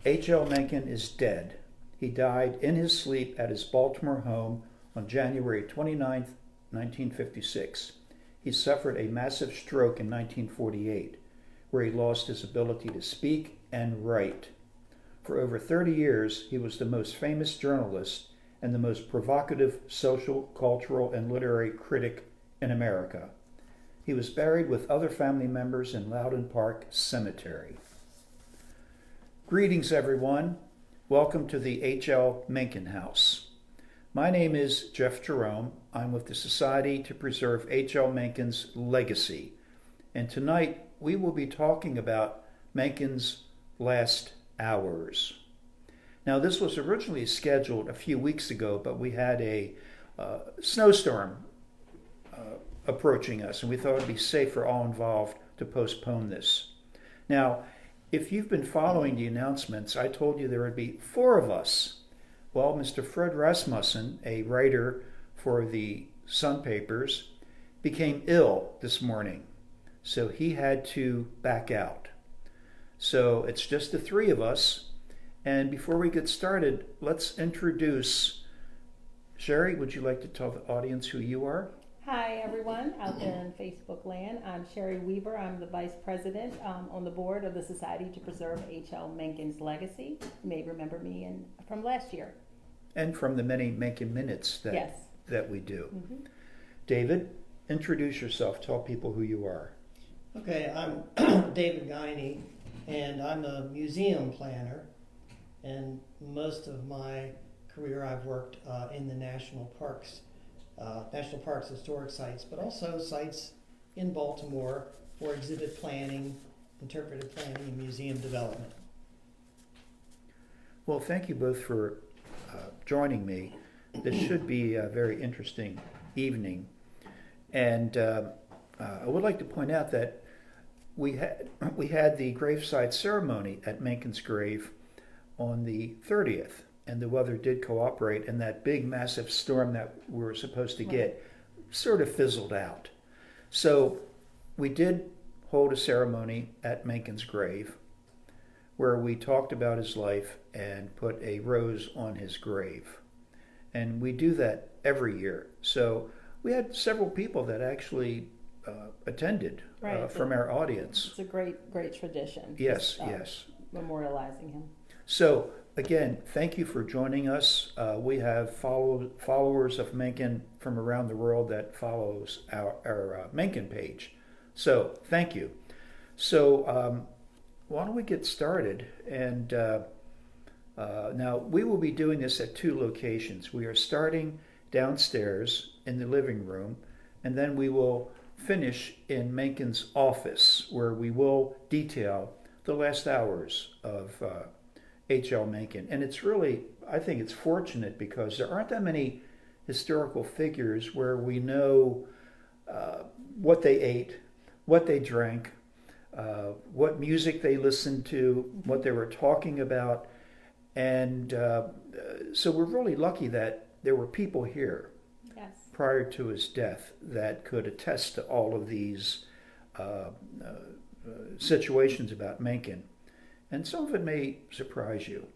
H.L. Mencken is dead. He died in his sleep at his Baltimore home on January 29th, 1956. He suffered a massive stroke in 1948, where he lost his ability to speak and write. For over 30 years, he was the most famous journalist and the most provocative social, cultural, and literary critic in America. He was buried with other family members in Loudon Park Cemetery. Greetings, everyone. Welcome to the H.L. Mencken House. My name is Jeff Jerome. I'm with the Society to Preserve H.L. Mencken's legacy. And tonight we will be talking about Mencken's last hours. Now, this was originally scheduled a few weeks ago, but we had a snowstorm approaching us, and we thought it'd be safe for all involved to postpone this. Now, if you've been following the announcements, I told you there would be four of us. Well, Mr. Fred Rasmussen, a writer for the Sun papers, became ill this morning, so he had to back out. So it's just the three of us. And before we get started, let's introduce Sherri. Would you like to tell the audience who you are? Hi, everyone out there in Facebook land. I'm Sherri Weaver. I'm the Vice President on the board of the Society to Preserve H.L. Mencken's legacy. You may remember me from last year. And from the many Mencken Minutes that we do. Mm-hmm. David, introduce yourself. Tell people who you are. Okay, I'm David Guiney, and I'm a museum planner. And most of my career I've worked in the national parks historic sites, but also sites in Baltimore for exhibit planning, interpretive planning, and museum development. Well, thank you both for joining me. This should be a very interesting evening. And I would like to point out that we had the graveside ceremony at Mencken's grave on the 30th. And the weather did cooperate, and that big, massive storm that we were supposed to get sort of fizzled out. So we did hold a ceremony at Mencken's grave where we talked about his life and put a rose on his grave. And we do that every year. So we had several people that actually attended from our audience. It's a great tradition. Yes, yes. Memorializing him. So, again, thank you for joining us. We have followers of Mencken from around the world that follows our Mencken page. So, thank you. So, why don't we get started? And now, we will be doing this at two locations. We are starting downstairs in the living room, and then we will finish in Mencken's office, where we will detail the last hours of H.L. Mencken. And it's really, I think it's fortunate because there aren't that many historical figures where we know what they ate, what they drank, what music they listened to, what they were talking about. And so we're really lucky that there were people here prior to his death that could attest to all of these situations about Mencken. And some of it may surprise you.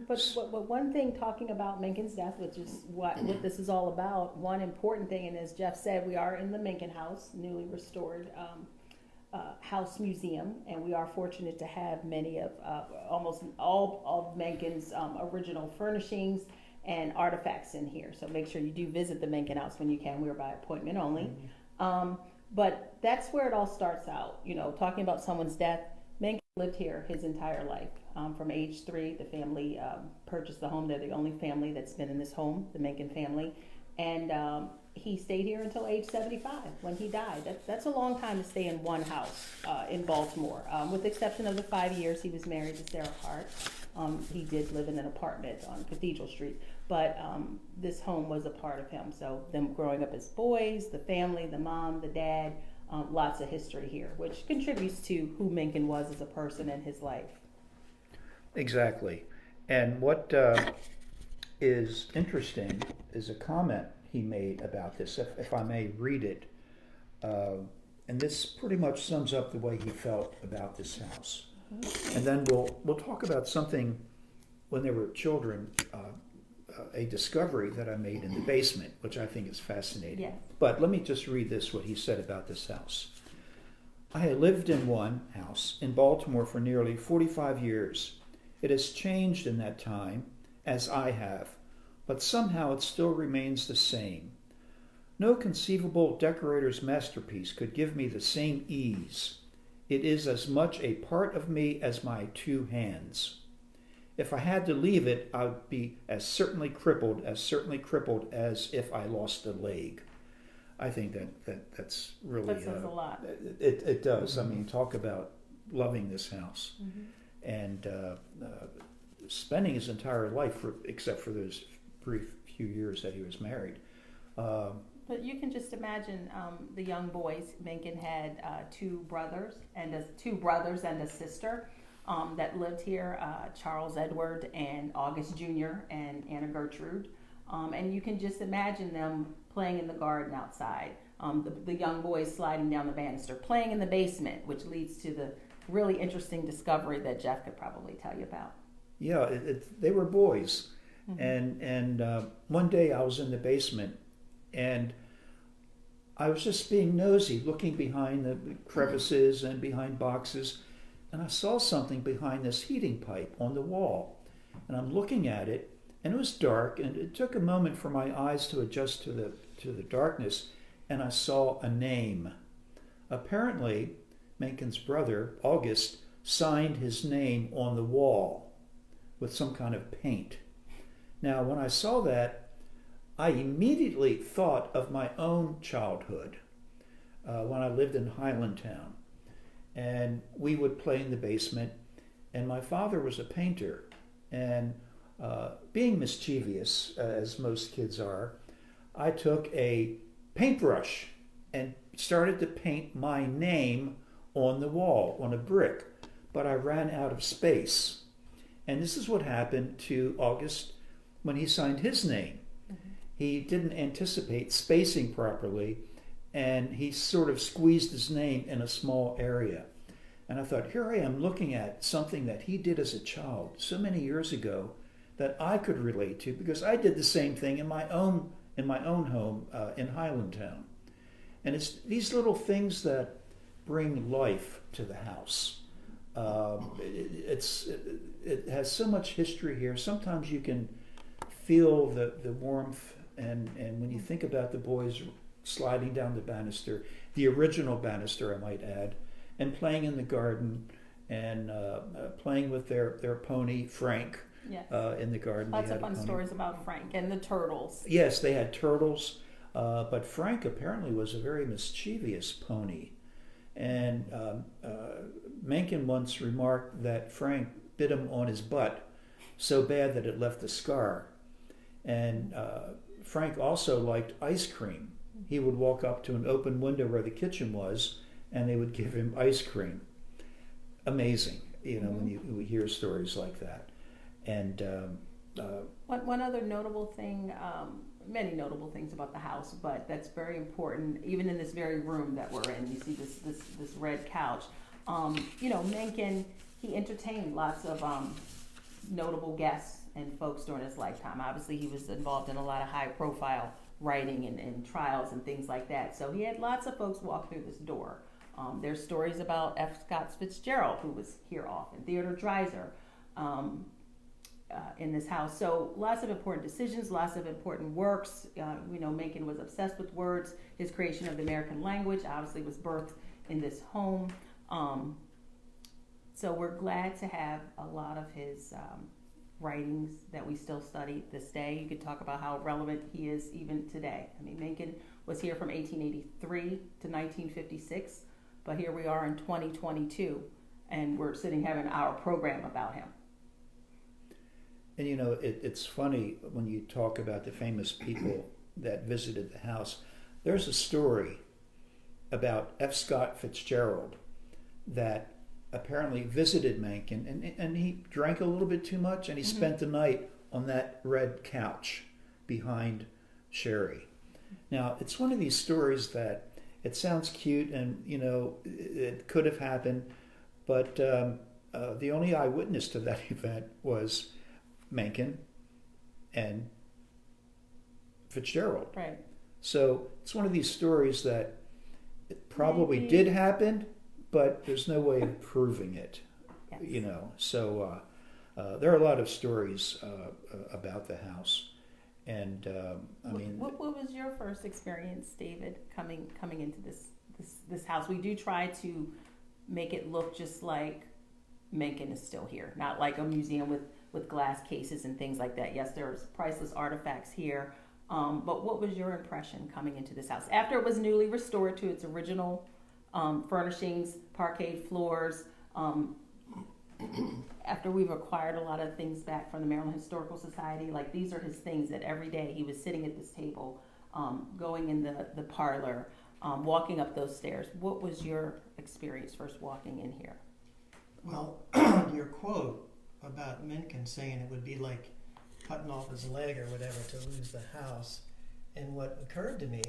But one thing, talking about Mencken's death, which is what this is all about, one important thing, and as Jeff said, we are in the Mencken House, newly restored house museum, and we are fortunate to have many of, almost all of Mencken's original furnishings and artifacts in here. So make sure you do visit the Mencken House when you can. We're by appointment only. Mm-hmm. But that's where it all starts out, talking about someone's death. Mencken lived here his entire life. From age 3, the family purchased the home. They're the only family that's been in this home, the Mencken family. And he stayed here until age 75 when he died. That's a long time to stay in one house in Baltimore. With the exception of the 5 years he was married to Sarah Hart. He did live in an apartment on Cathedral Street. But this home was a part of him. So them growing up as boys, the family, the mom, the dad, lots of history here, which contributes to who Mencken was as a person in his life. Exactly. And what is interesting is a comment he made about this, if I may read it. And this pretty much sums up the way he felt about this house. And then we'll talk about something when they were children, a discovery that I made in the basement, which I think is fascinating. Yeah. But let me just read this, what he said about this house. I had lived in one house in Baltimore for nearly 45 years. It has changed in that time, as I have, but somehow it still remains the same. No conceivable decorator's masterpiece could give me the same ease. It is as much a part of me as my two hands. If I had to leave it, I would be as certainly crippled as if I lost a leg. I think that's really... That says a lot. It does. I mean, talk about loving this house. And spending his entire life, except for those brief few years that he was married. But you can just imagine the young boys. Mencken had two brothers and a sister that lived here, Charles Edward and August Jr. and Anna Gertrude. And you can just imagine them playing in the garden outside, the young boys sliding down the banister, playing in the basement, which leads to the really interesting discovery that Jeff could probably tell you about. Yeah, they were boys. And one day I was in the basement, and I was just being nosy, looking behind the crevices and behind boxes, and I saw something behind this heating pipe on the wall. And I'm looking at it, and it was dark, and it took a moment for my eyes to adjust to the darkness, and I saw a name. Apparently, Mencken's brother, August, signed his name on the wall with some kind of paint. Now, when I saw that, I immediately thought of my own childhood when I lived in Highlandtown. And we would play in the basement, and my father was a painter. And being mischievous, as most kids are, I took a paintbrush and started to paint my name on the wall, on a brick. But I ran out of space. And this is what happened to August when he signed his name. He didn't anticipate spacing properly, and he sort of squeezed his name in a small area. And I thought, here I am looking at something that he did as a child so many years ago that I could relate to, because I did the same thing in my own home in Highlandtown. And it's these little things that bring life to the house. It has so much history here. Sometimes you can feel the warmth, and when you think about the boys sliding down the banister, the original banister, I might add, and playing in the garden, and playing with their pony, Frank, Yes. In the garden. Lots of fun stories about Frank and the turtles. Yes, they had turtles, but Frank apparently was a very mischievous pony. And Mencken once remarked that Frank bit him on his butt so bad that it left a scar. And Frank also liked ice cream. He would walk up to an open window where the kitchen was, and they would give him ice cream. Amazing, when you hear stories like that. And one other notable thing, many notable things about the house, but that's very important, even in this very room that we're in. You see this red couch. Mencken, he entertained lots of notable guests and folks during his lifetime. Obviously, he was involved in a lot of high-profile writing and trials and things like that. So he had lots of folks walk through this door. There's stories about F. Scott Fitzgerald, who was here often, Theodore Dreiser, in this house. So lots of important decisions, lots of important works. Mencken was obsessed with words. His creation of the American language obviously was birthed in this home. So we're glad to have a lot of his writings that we still study this day. You could talk about how relevant he is even today. I mean, Mencken was here from 1883 to 1956, but here we are in 2022, and we're sitting having our program about him. And it's funny when you talk about the famous people that visited the house. There's a story about F. Scott Fitzgerald that apparently visited Mencken, and he drank a little bit too much, and he spent the night on that red couch behind Sherri. Now, it's one of these stories that it sounds cute, and it could have happened, but the only eyewitness to that event was Mencken and Fitzgerald. Right. So it's one of these stories that it probably Maybe. did happen, but there's no way of proving it. Yes. You know, so there are a lot of stories about the house, and I mean, what was your first experience, David, coming into this house? We do try to make it look just like Mencken is still here, not like a museum with glass cases and things like that. Yes, there's priceless artifacts here, but what was your impression coming into this house after it was newly restored to its original furnishings, parquet floors? After we've acquired a lot of things back from the Maryland Historical Society, like these are his things that every day he was sitting at this table, going in the parlor, walking up those stairs. What was your experience first walking in here? Well, your quote about Mencken saying it would be like cutting off his leg or whatever to lose the house, and what occurred to me,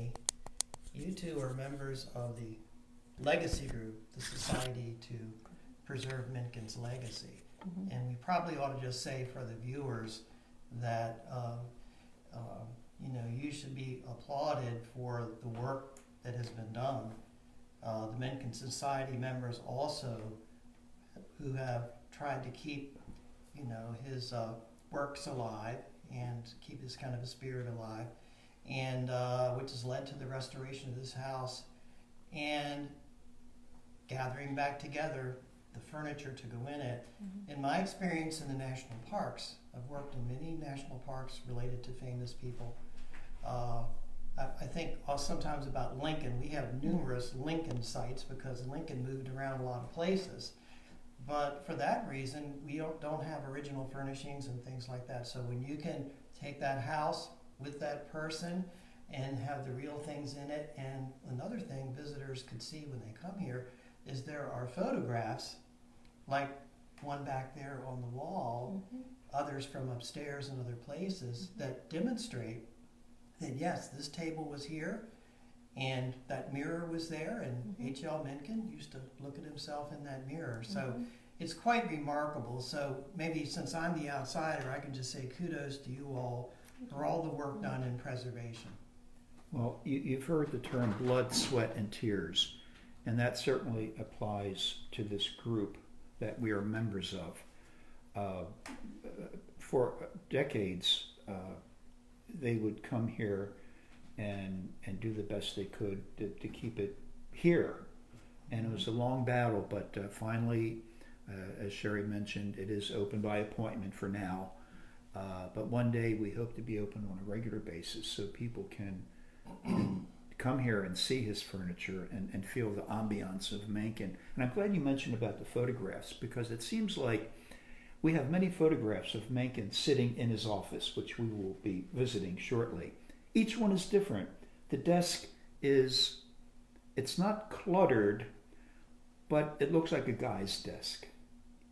you two are members of the legacy group, the Society to Preserve Mencken's Legacy. Mm-hmm. And we probably ought to just say for the viewers that you should be applauded for the work that has been done. The Mencken Society members also, who have tried to keep his works alive and keep his kind of a spirit alive, and which has led to the restoration of this house and gathering back together the furniture to go in it. Mm-hmm. In my experience in the national parks, I've worked in many national parks related to famous people. I think sometimes about Lincoln, we have numerous Lincoln sites because Lincoln moved around a lot of places. But for that reason, we don't have original furnishings and things like that. So when you can take that house with that person and have the real things in it, and another thing visitors could see when they come here is there are photographs, like one back there on the wall, Mm-hmm. others from upstairs and other places that demonstrate that yes, this table was here and that mirror was there, and Mm-hmm. H.L. Mencken used to look at himself in that mirror. So Mm-hmm. it's quite remarkable. So maybe since I'm the outsider, I can just say kudos to you all for all the work done in preservation. well, you've heard the term blood, sweat, and tears, and that certainly applies to this group that we are members of. For decades, they would come here and do the best they could to keep it here. And it was a long battle, but finally, as Sherri mentioned, it is open by appointment for now. But one day we hope to be open on a regular basis so people can come here and see his furniture and feel the ambiance of Mencken. And I'm glad you mentioned about the photographs, because it seems like we have many photographs of Mencken sitting in his office, which we will be visiting shortly. Each one is different. The desk it's not cluttered, but it looks like a guy's desk.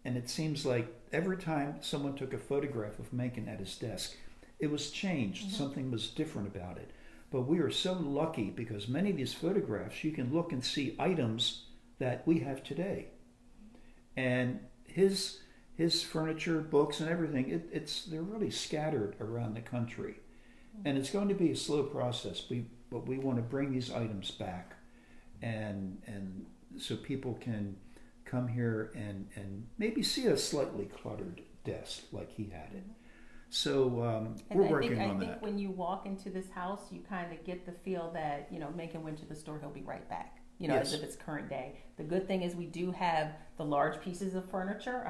And it seems like every time someone took a photograph of Mencken at his desk, it was changed. Mm-hmm. Something was different about it. But we are so lucky because many of these photographs, you can look and see items that we have today. And his furniture, books, and everything, they're really scattered around the country. And it's going to be a slow process, but we want to bring these items back, and so people can come here and maybe see a slightly cluttered desk like he had it. So we're working on that. I think when you walk into this house, you kind of get the feel that, Mencken went to the store, he'll be right back, Yes. as if it's current day. The good thing is we do have the large pieces of furniture.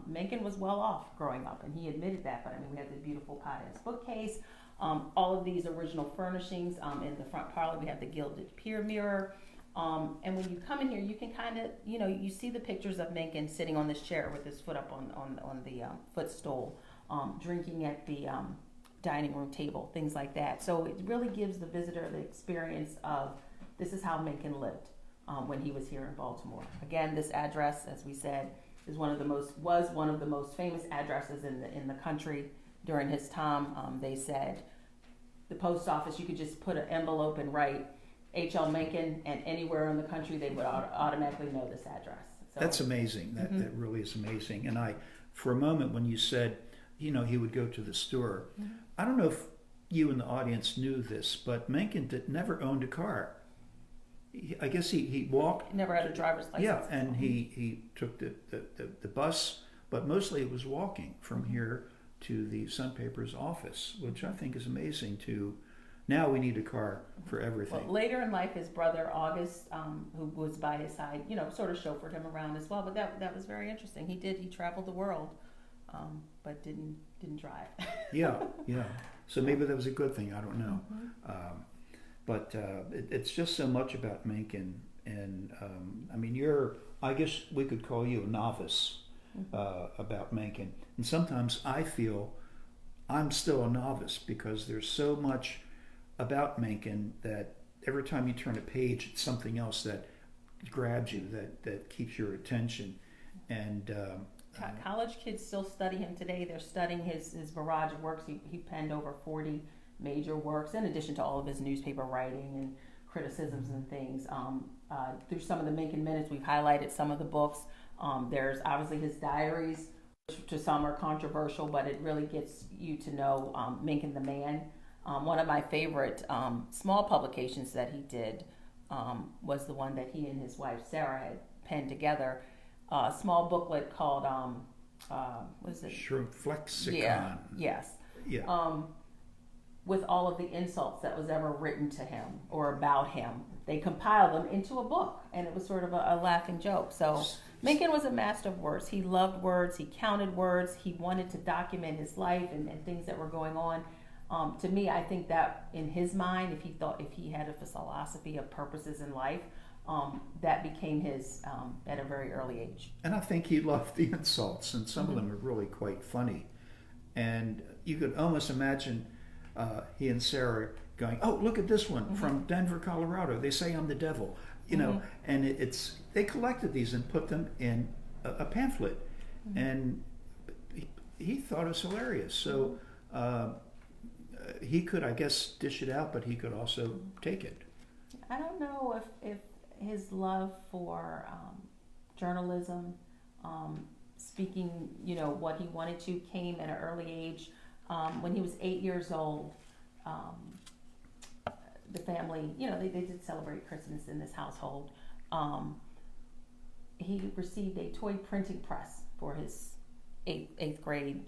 Mencken was well off growing up, and he admitted that, but we have the beautiful potter's bookcase, all of these original furnishings. In the front parlor, we have the gilded pier mirror. And when you come in here, you can kind of, you see the pictures of Mencken sitting on this chair with his foot up on the footstool, drinking at the dining room table, things like that. So it really gives the visitor the experience of this is how Mencken lived when he was here in Baltimore. Again, this address, as we said, was one of the most famous addresses in the country during his time. They said the post office, you could just put an envelope and write H.L. Mencken, and anywhere in the country they would automatically know this address. So, That's amazing. That really is amazing. And for a moment, when you said, he would go to the store, I don't know if you in the audience knew this, but Mencken never owned a car. I guess he walked. never had a driver's license. Yeah, and he took the bus, but mostly it was walking from here to the Sun-Paper's office, which I think is amazing. Now we need a car for everything. Well, later in life, his brother August, who was by his side, sort of chauffeured him around as well. But that was very interesting. He traveled the world, but didn't drive. Yeah. So maybe that was a good thing. I don't know. But it's just so much about Mencken, and I mean, I guess we could call you a novice about Mencken, and sometimes I feel I'm still a novice because there's so much about Mencken that every time you turn a page, it's something else that grabs you, that keeps your attention, and College kids still study him today. They're studying his barrage of works. He penned over 40 major works, in addition to all of his newspaper writing and criticisms and things. Through some of the Mencken Minutes, we've highlighted some of the books. There's obviously his diaries, which to some are controversial, but it really gets you to know Mencken the man. One of my favorite small publications that he did was the one that he and his wife Sarah had penned together. A small booklet called what is it? Shrimpflexicon. Yeah. Yes. Yeah. With all of the insults that was ever written to him or about him, they compiled them into a book, and it was sort of a laughing joke. So Mencken was a master of words. He loved words. He counted words. He wanted to document his life and things that were going on. To me, I think that in his mind, if he had a philosophy of purposes in life, that became his at a very early age. And I think he loved the insults, and some of them are really quite funny. And you could almost imagine he and Sarah going, "Oh, look at this one from Denver, Colorado. They say I'm the devil," And they collected these and put them in a pamphlet, and he thought it was hilarious. So he could, I guess, dish it out, but he could also take it. I don't know if his love for journalism, speaking, what he wanted to, came at an early age. When he was 8 years old, the family, they did celebrate Christmas in this household. He received a toy printing press for his eighth grade,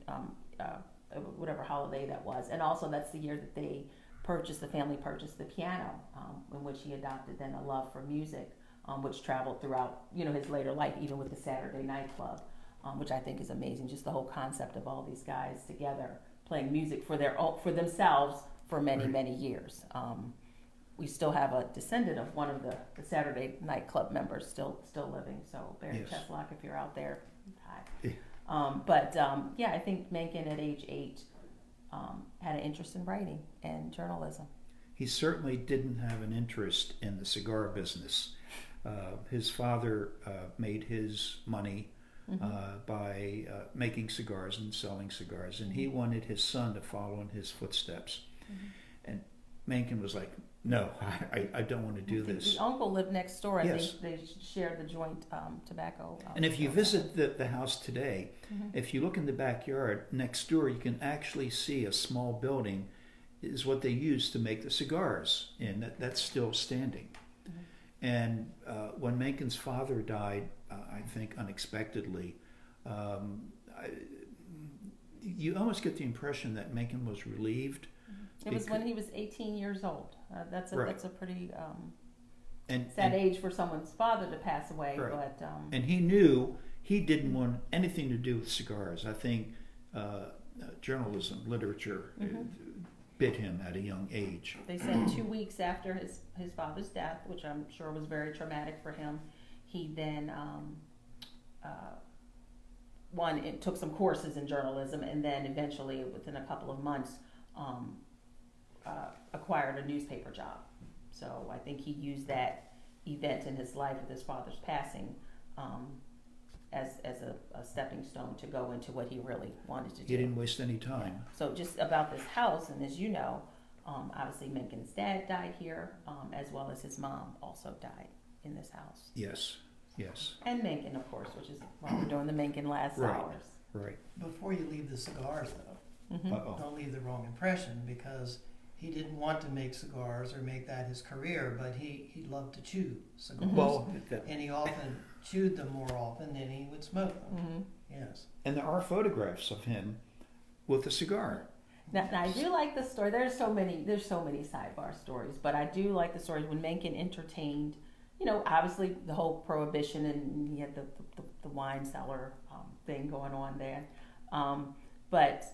whatever holiday that was. And also that's the year that the family purchased the piano, in which he adopted then a love for music, which traveled throughout, his later life, even with the Saturday Night Club, which I think is amazing. Just the whole concept of all these guys together playing music for themselves for many years. We still have a descendant of one of the Saturday Night Club members still living. So Barry Cheslock, if you're out there, hi. Yeah. I think Mencken at age 8 had an interest in writing and journalism. He certainly didn't have an interest in the cigar business. His father made his money by making cigars and selling cigars, and he wanted his son to follow in his footsteps. And Mencken was like, "No, I don't want to do this." The uncle lived next door, and Yes. they shared the joint tobacco. And if you visit the house today, if you look in the backyard next door, you can actually see a small building is what they used to make the cigars, and that's still standing. And when Mencken's father died, I think unexpectedly, you almost get the impression that Mencken was relieved. It was when he was 18 years old. That's a pretty and sad age for someone's father to pass away. Right. But and he knew he didn't want anything to do with cigars. I think journalism, literature, bit him at a young age. They said 2 weeks after his father's death, which I'm sure was very traumatic for him, he then took some courses in journalism, and then eventually, within a couple of months, acquired a newspaper job. So I think he used that event in his life with his father's passing as a stepping stone to go into what he really wanted to do. He didn't waste any time. So just about this house, and as you know, obviously Mencken's dad died here, as well as his mom also died in this house. Yes. Yes. And Mencken, of course, which is why we're doing the Mencken last Right. hours. Right. Before you leave the cigars, though, Uh-oh. don't leave the wrong impression, because he didn't want to make cigars or make that his career, but he loved to chew cigars. Well, And he often chewed them more often than he would smoke them. Mm-hmm. Yes. and there are photographs of him with a cigar. Now, I do like the story. There's so many sidebar stories, but I do like the stories when Mencken entertained. You know, obviously the whole prohibition, and he had the wine cellar thing going on there. But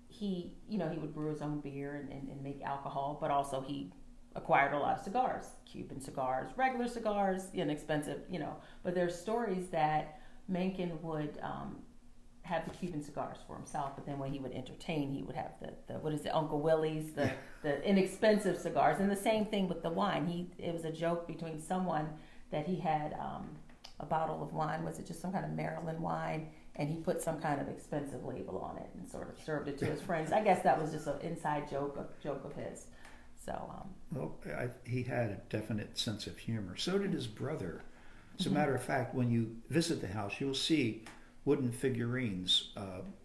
he, you know, he would brew his own beer and make alcohol, but also he acquired a lot of cigars, Cuban cigars, regular cigars, inexpensive, you know. But there's stories that Mencken would have the Cuban cigars for himself, but then when he would entertain, he would have the what is it, Uncle Willie's, the inexpensive cigars. And the same thing with the wine. It was a joke between someone that he had a bottle of wine, was it just some kind of Maryland wine, and he put some kind of expensive label on it and sort of served it to his friends. I guess that was just an inside joke of his. So Well, he had a definite sense of humor. So did his brother. As a matter of fact, when you visit the house, you'll see wooden figurines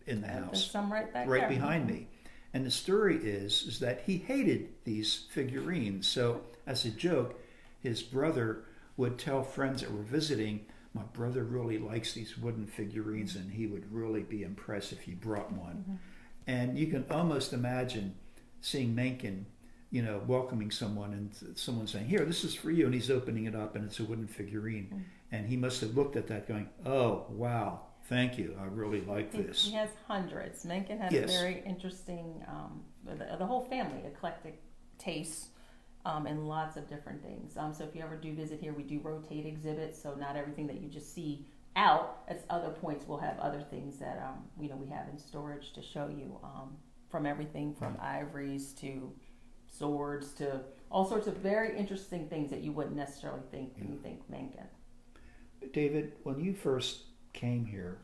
in the there's house, some right back right there. behind me. And the story is that he hated these figurines. So as a joke, his brother would tell friends that were visiting, my brother really likes these wooden figurines, and he would really be impressed if you brought one. And you can almost imagine seeing Mencken, you know, welcoming someone and someone saying, here, this is for you. And he's opening it up and it's a wooden figurine. And he must have looked at that going, oh, wow, thank you. I really like this. He has hundreds. Mencken has Yes. a very interesting, the whole family, eclectic tastes and lots of different things. So if you ever do visit here, we do rotate exhibits. So not everything that you just see out, at other points we'll have other things that, we have in storage to show you, from everything from ivories to swords to all sorts of very interesting things that you wouldn't necessarily think when you think Mencken. David, when you first came here,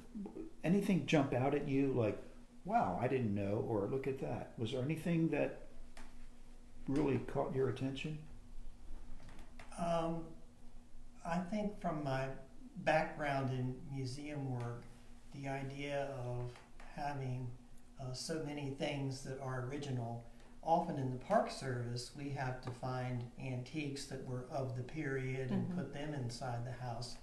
anything jump out at you like, wow, I didn't know, or look at that? Was there anything that really caught your attention? I think from my background in museum work, the idea of having so many things that are original. Often in the Park Service, we have to find antiques that were of the period and put them inside the house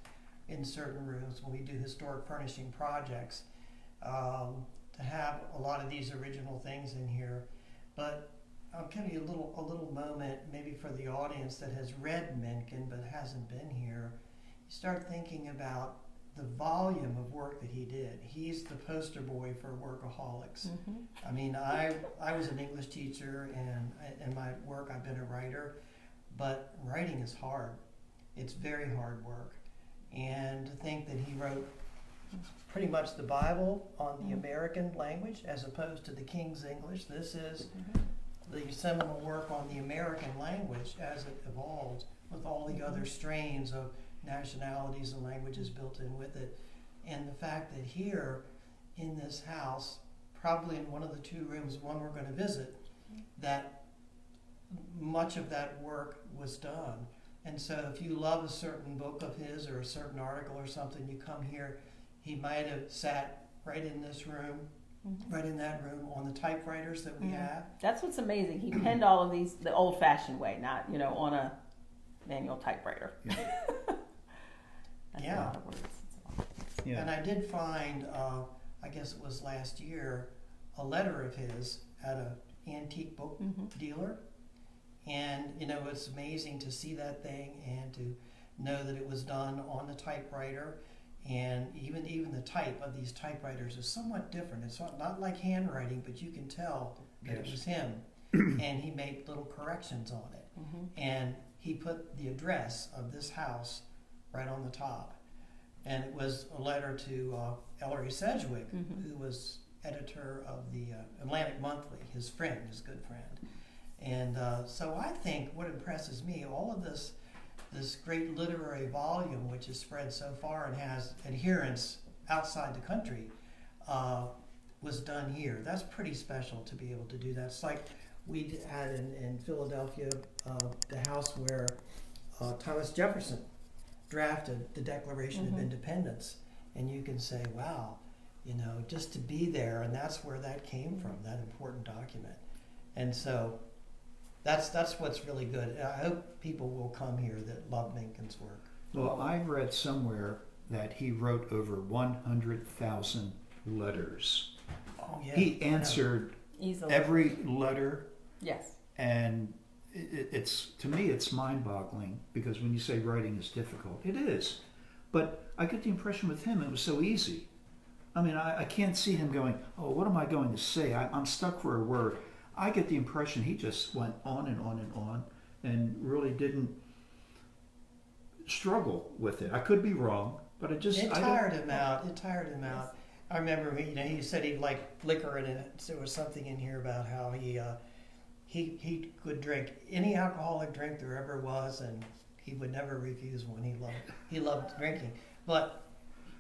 in certain rooms when we do historic furnishing projects. To have a lot of these original things in here. But I'll give you a little moment, maybe for the audience that has read Mencken but hasn't been here. You start thinking about the volume of work that he did. He's the poster boy for workaholics. I mean, I was an English teacher, and in my work I've been a writer, but writing is hard. It's very hard work. And to think that he wrote pretty much the Bible on the American language as opposed to the King's English. This is the seminal work on the American language as it evolved with all the other strains of nationalities and languages built in with it. And the fact that here in this house, probably in one of the two rooms, one we're going to visit, that much of that work was done. And so if you love a certain book of his or a certain article or something, you come here, he might have sat right in this room, right in that room on the typewriters that we have. That's what's amazing. He penned all of these the old-fashioned way, not on a manual typewriter. That's a lot of words. Yeah. And I did find, I guess it was last year, a letter of his at an antique book dealer. And, it's amazing to see that thing and to know that it was done on the typewriter. And even the type of these typewriters is somewhat different. It's not like handwriting, but you can tell that it was him. And he made little corrections on it. And he put the address of this house right on the top. And it was a letter to Ellery Sedgwick, who was editor of the Atlantic Monthly, his good friend. And so I think what impresses me, all of this great literary volume, which is spread so far and has adherents outside the country, was done here. That's pretty special to be able to do that. It's like we had in Philadelphia, the house where Thomas Jefferson drafted the Declaration of Independence, and you can say, wow, you know, just to be there, and that's where that came from, that important document. And so that's what's really good. I hope people will come here that love Mencken's work. Well, I read somewhere that he wrote over 100,000 letters. Oh, yeah. He answered Easily. every letter, Yes. and it's, to me, it's mind-boggling, because when you say writing is difficult, it is. But I get the impression with him it was so easy. I mean, I can't see him going, oh, what am I going to say? I'm stuck for a word. I get the impression he just went on and on and on and really didn't struggle with it. I could be wrong, but it tired him out. It tired him out. I remember, you know, he said he liked liquor, and there was something in here about how he could drink any alcoholic drink there ever was, and he would never refuse one. He loved drinking, but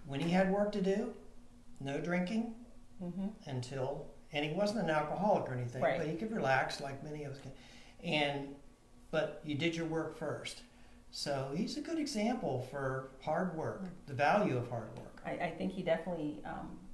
when he had work to do, no drinking until, and he wasn't an alcoholic or anything, Right. but he could relax like many of us can. But you did your work first. So he's a good example for hard work, the value of hard work. I think he definitely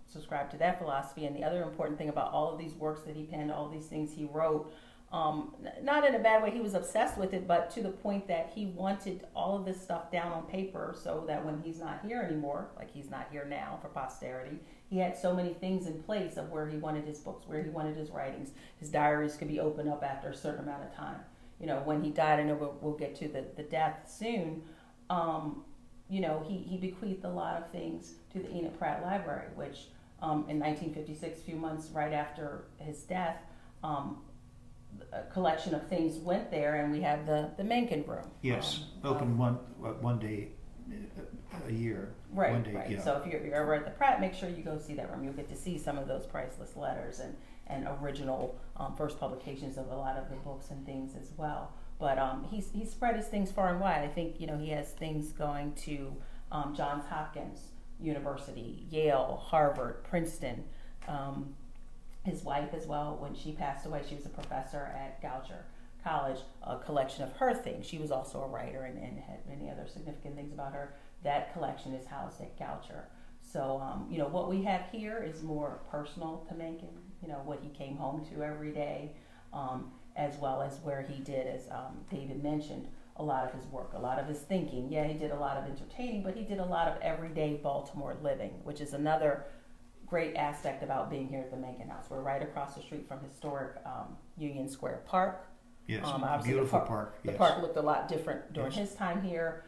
subscribed to that philosophy. And the other important thing about all of these works that he penned, all these things he wrote, not in a bad way, he was obsessed with it, but to the point that he wanted all of this stuff down on paper so that when he's not here anymore, like he's not here now for posterity, he had so many things in place of where he wanted his books, where he wanted his writings. His diaries could be opened up after a certain amount of time. You know, when he died, I know we'll get to the death soon, you know, he bequeathed a lot of things to the Enid Pratt Library, which in 1956, a few months right after his death, a collection of things went there, and we have the Mencken room. Yes, open one day a year. Right, one day, right. yeah. So if you're ever at the Pratt, make sure you go see that room. You'll get to see some of those priceless letters and original first publications of a lot of the books and things as well. But he's spread his things far and wide. I think, you know, he has things going to Johns Hopkins University, Yale, Harvard, Princeton. His wife as well, when she passed away, she was a professor at Goucher College, a collection of her things. She was also a writer and had many other significant things about her. That collection is housed at Goucher. So, you know, what we have here is more personal to Mencken, you know, what he came home to every day, as well as where he did, as David mentioned, a lot of his work, a lot of his thinking. Yeah, he did a lot of entertaining, but he did a lot of everyday Baltimore living, which is another great aspect about being here at the Mencken House. We're right across the street from historic Union Square Park. Yes, Obviously beautiful park. The Yes. park looked a lot different during Yes. his time here.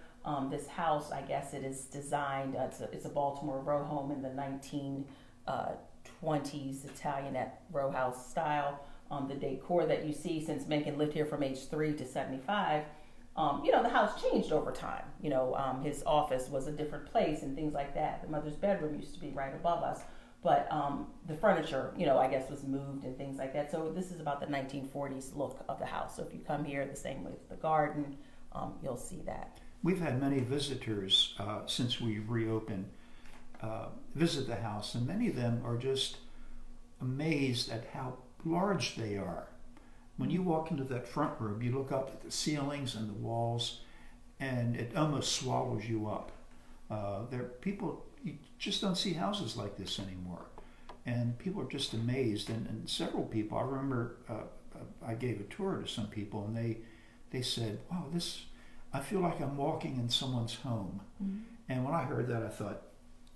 This house, I guess it is designed, it's a Baltimore row home in the 1920s Italianate row house style. The decor that you see, since Mencken lived here from age 3 to 75, you know, the house changed over time. You know, his office was a different place and things like that. The mother's bedroom used to be right above us. But the furniture, you know, I guess was moved and things like that. So this is about the 1940s look of the house. So if you come here, the same with the garden, you'll see that. We've had many visitors since we reopened visit the house, and many of them are just amazed at how large they are. When you walk into that front room, you look up at the ceilings and the walls, and it almost swallows you up. There are people, you just don't see houses like this anymore, and people are just amazed. And several people, I remember I gave a tour to some people, and they said, wow, I feel like I'm walking in someone's home. Mm-hmm. And when I heard that, I thought,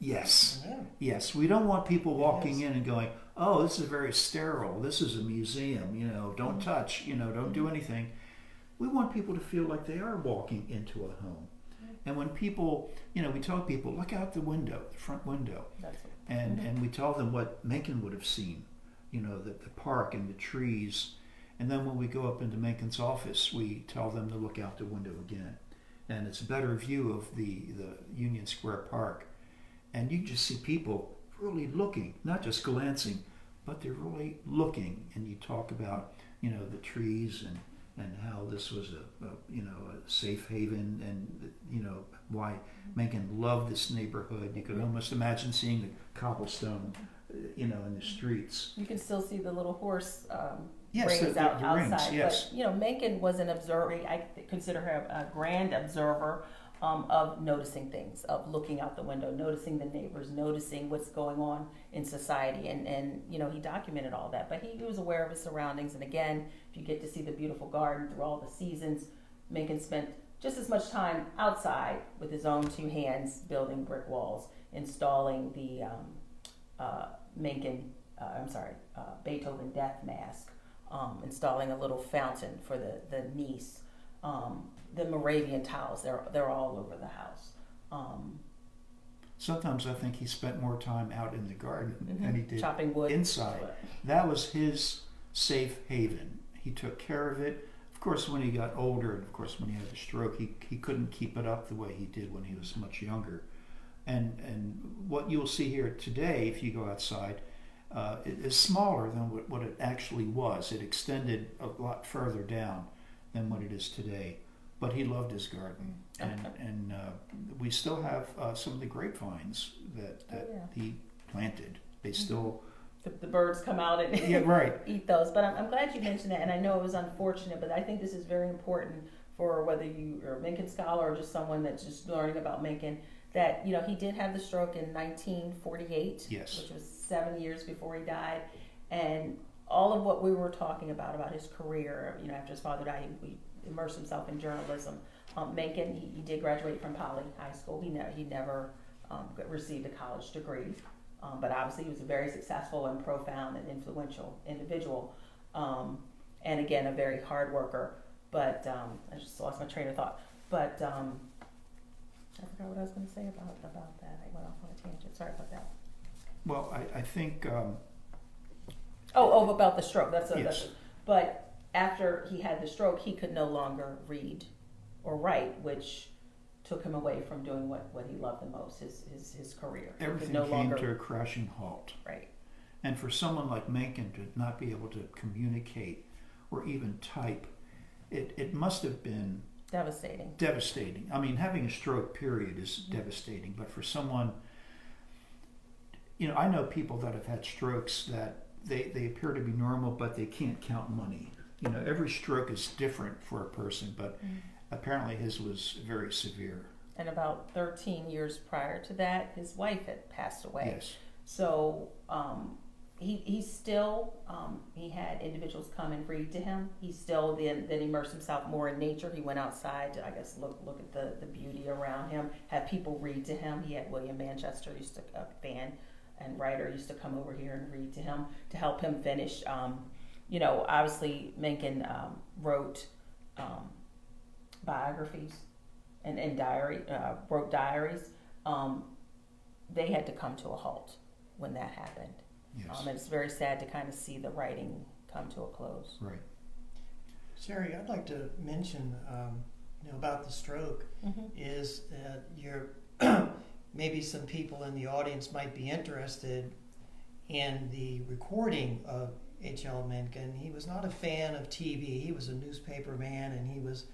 yes, yes, we don't want people walking in and going, oh, this is very sterile, this is a museum, you know, don't touch, you know, don't do anything. We want people to feel like they are walking into a home. And when people, you know, we tell people, look out the window, the front window, and we tell them what Mencken would have seen, you know, the park and the trees. And then when we go up into Mencken's office, we tell them to look out the window again. And it's a better view of the Union Square Park. And you just see people really looking, not just glancing, but they're really looking. And you talk about, you know, the trees and how this was a safe haven, and you know why Mencken loved this neighborhood. You could almost imagine seeing the cobblestone, you know, in the streets. You can still see the little horse Yes, rings the outside. rings, yes. But you know, Mencken was an observer. I consider her a grand observer. of noticing things, of looking out the window, noticing the neighbors, noticing what's going on in society. And you know, he documented all that, but he was aware of his surroundings. And again, if you get to see the beautiful garden through all the seasons, Mencken spent just as much time outside with his own two hands building brick walls, installing the Beethoven death mask, installing a little fountain for the niece, the Moravian tiles. They're all over the house. Sometimes I think he spent more time out in the garden than he did chopping wood inside. That was his safe haven. He took care of it. Of course, when he got older, and of course when he had the stroke, he couldn't keep it up the way he did when he was much younger. And what you'll see here today, if you go outside, it is smaller than what it actually was. It extended a lot further down than what it is today. But he loved his garden, and we still have some of the grapevines that he planted. They still the birds come out and eat those. But I'm glad you mentioned that, and I know it was unfortunate, but I think this is very important for whether you are a Mencken scholar or just someone that's just learning about Mencken. That, you know, he did have the stroke in 1948, which was 7 years before he died, and all of what we were talking about his career, you know, after his father died, he immersed himself in journalism. Mencken, he did graduate from Poly High School. He never received a college degree, but obviously he was a very successful and profound and influential individual, and again, a very hard worker. But I just lost my train of thought. But I forgot what I was going to say about that. I went off on a tangent. Sorry about that. Well, I think. About the stroke. That's yes. But after he had the stroke, he could no longer read or write, which took him away from doing what he loved the most, his career. Everything came to a crashing halt. Right. And for someone like Mencken to not be able to communicate or even type, it must have been devastating. I mean, having a stroke, period, is devastating. But for someone, you know, I know people that have had strokes that they appear to be normal, but they can't count money. You know, every stroke is different for a person, but apparently his was very severe. And about 13 years prior to that, his wife had passed away. Yes. So he still, he had individuals come and read to him. He still then immersed himself more in nature. He went outside to, I guess, look at the beauty around him, have people read to him. He had William Manchester, a fan and writer, used to come over here and read to him to help him finish. You know, obviously Mencken wrote biographies and wrote diaries. They had to come to a halt when that happened. Yes. And it's very sad to kind of see the writing come to a close. Right. Sherri, I'd like to mention, about the stroke, is that maybe some people in the audience might be interested in the recording of H.L. Mencken. He was not a fan of TV. He was a newspaper man, and he was,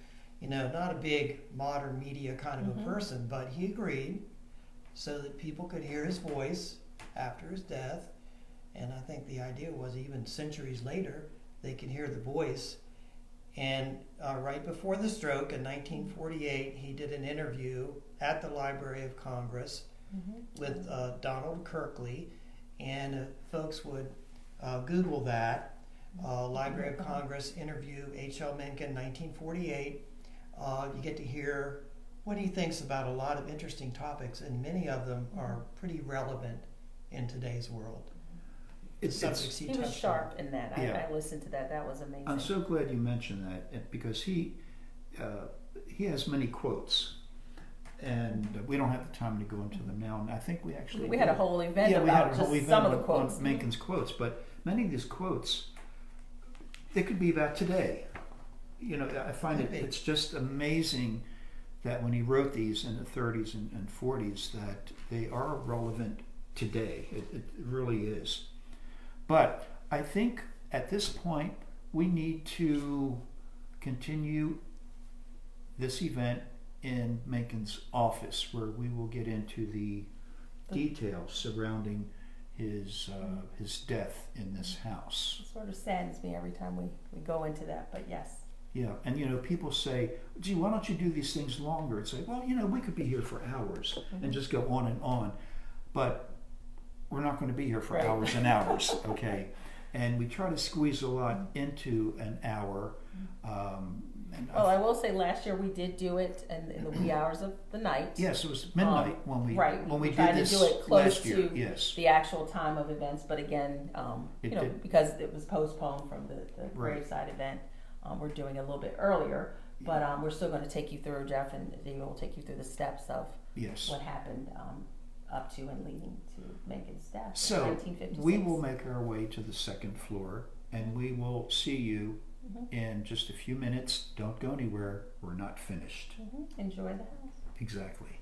not a big modern media kind of a person, but he agreed so that people could hear his voice after his death. And I think the idea was even centuries later, they could hear the voice. And right before the stroke in 1948, he did an interview at the Library of Congress with Donald Kirkley. And folks would Google that, Library of Congress interview H.L. Mencken, 1948. You get to hear what he thinks about a lot of interesting topics, and many of them are pretty relevant in today's world. He was sharp in that. I listened to that. That was amazing. I'm so glad you mentioned that, because he has many quotes, and we don't have the time to go into them now. And I think we had a whole event about just some of the quotes. On Mencken's quotes, but many of these quotes, they could be about today. I find it's just amazing that when he wrote these in the 30s and 40s, that they are relevant today. It really is. But I think at this point we need to continue this event in Mencken's office, where we will get into the details surrounding his death in this house. It sort of saddens me every time we go into that, but yes. Yeah, and people say, "Gee, why don't you do these things longer?" It's like, well, we could be here for hours and just go on and on, but we're not going to be here for Right. hours and hours, okay? And we try to squeeze a lot into an hour. And Well, I will say last year we did do it in the wee hours of the night. yes, it was midnight when we Right. when we tried did this to do it close last year. to Yes, the actual time of events, but again, It did. because it was postponed from the Right. graveside event, we're doing it a little bit earlier. But we're still going to take you through, Jeff, and David will take you through the steps of yes. what happened up to and leading to Mencken's death in So 1956. we will make our way to the second floor, and we will see you Mhm. in just a few minutes. Don't go anywhere. We're not finished. Enjoy the house. Exactly.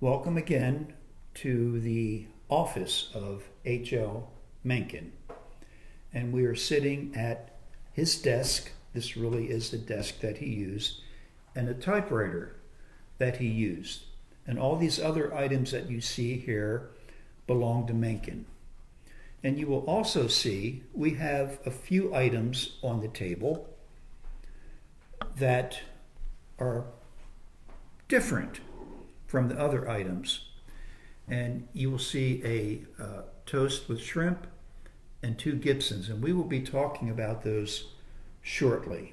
Welcome again to the office of H.L. Mencken. And we are sitting at his desk. This really is the desk that he used, and a typewriter that he used. And all these other items that you see here belong to Mencken. And you will also see we have a few items on the table that are different from the other items. And you will see a toast with shrimp and 2 Gibsons, and we will be talking about those shortly.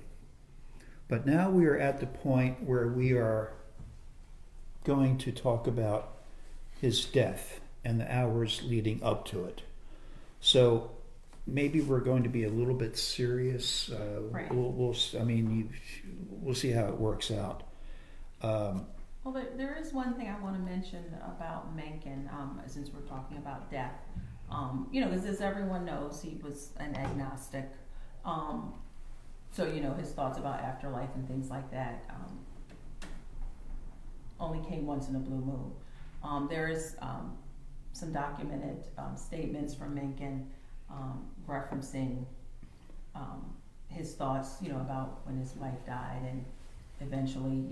But now we are at the point where we are going to talk about his death and the hours leading up to it. So maybe we're going to be a little bit serious. Right. We'll see how it works out. Well, there is one thing I want to mention about Mencken, since we're talking about death. Because as everyone knows, he was an agnostic. So, his thoughts about afterlife and things like that only came once in a blue moon. There is some documented statements from Mencken referencing his thoughts, about when his wife died, and eventually,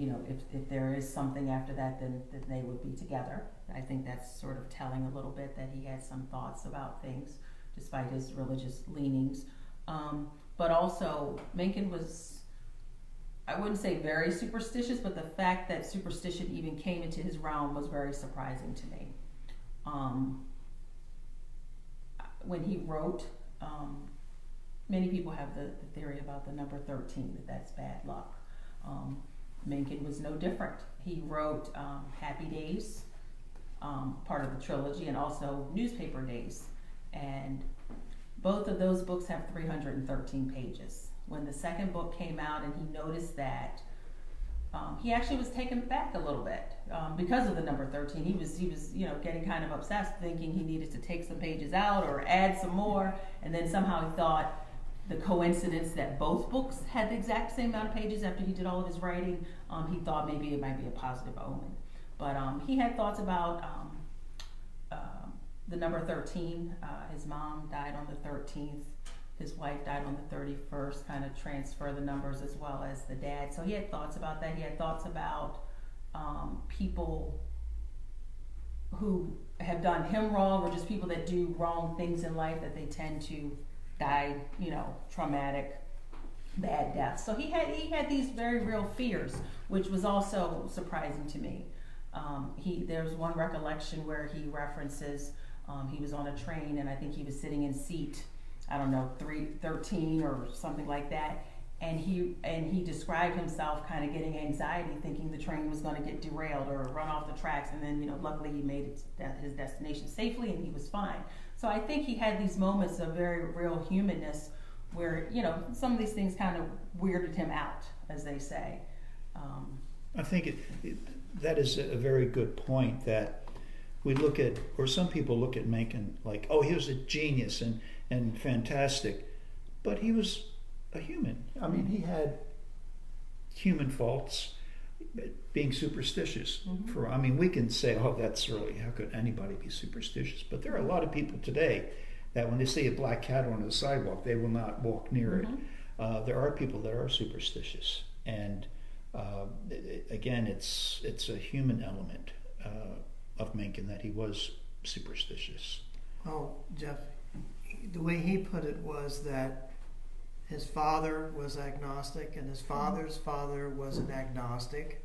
if there is something after that, then they would be together. I think that's sort of telling a little bit that he had some thoughts about things, despite his religious leanings. But also, Mencken was, I wouldn't say very superstitious, but the fact that superstition even came into his realm was very surprising to me. When he wrote, many people have the theory about the number 13, that's bad luck. Mencken was no different. He wrote Happy Days, part of the trilogy, and also Newspaper Days. And both of those books have 313 pages. When the second book came out and he noticed that, he actually was taken back a little bit because of the number 13. He was getting kind of obsessed, thinking he needed to take some pages out or add some more. And then somehow he thought the coincidence that both books had the exact same amount of pages after he did all of his writing, he thought maybe it might be a positive omen. But he had thoughts about the number 13. His mom died on the 13th. His wife died on the 31st, kind of transfer the numbers as well as the dad. So he had thoughts about that. He had thoughts about people who have done him wrong, or just people that do wrong things in life, that they tend to die, traumatic, bad deaths. So he had these very real fears, which was also surprising to me. There's one recollection where he references he was on a train, and I think he was sitting in seat, I don't know, 313 or something like that, and he described himself kind of getting anxiety, thinking the train was going to get derailed or run off the tracks, and then luckily he made it his destination safely and he was fine. So I think he had these moments of very real humanness where some of these things kind of weirded him out, as they say. I think that is a very good point, that we look at, or some people look at Mencken like, oh, he was a genius and fantastic, but he was a human. I mean, he had human faults, being superstitious. We can say, oh, that's really, how could anybody be superstitious? But there are a lot of people today that when they see a black cat on the sidewalk, they will not walk near it. There are people that are superstitious, and again, it's a human element of Mencken, that he was superstitious. Well, Jeff, the way he put it was that his father was agnostic and his father's father was an agnostic,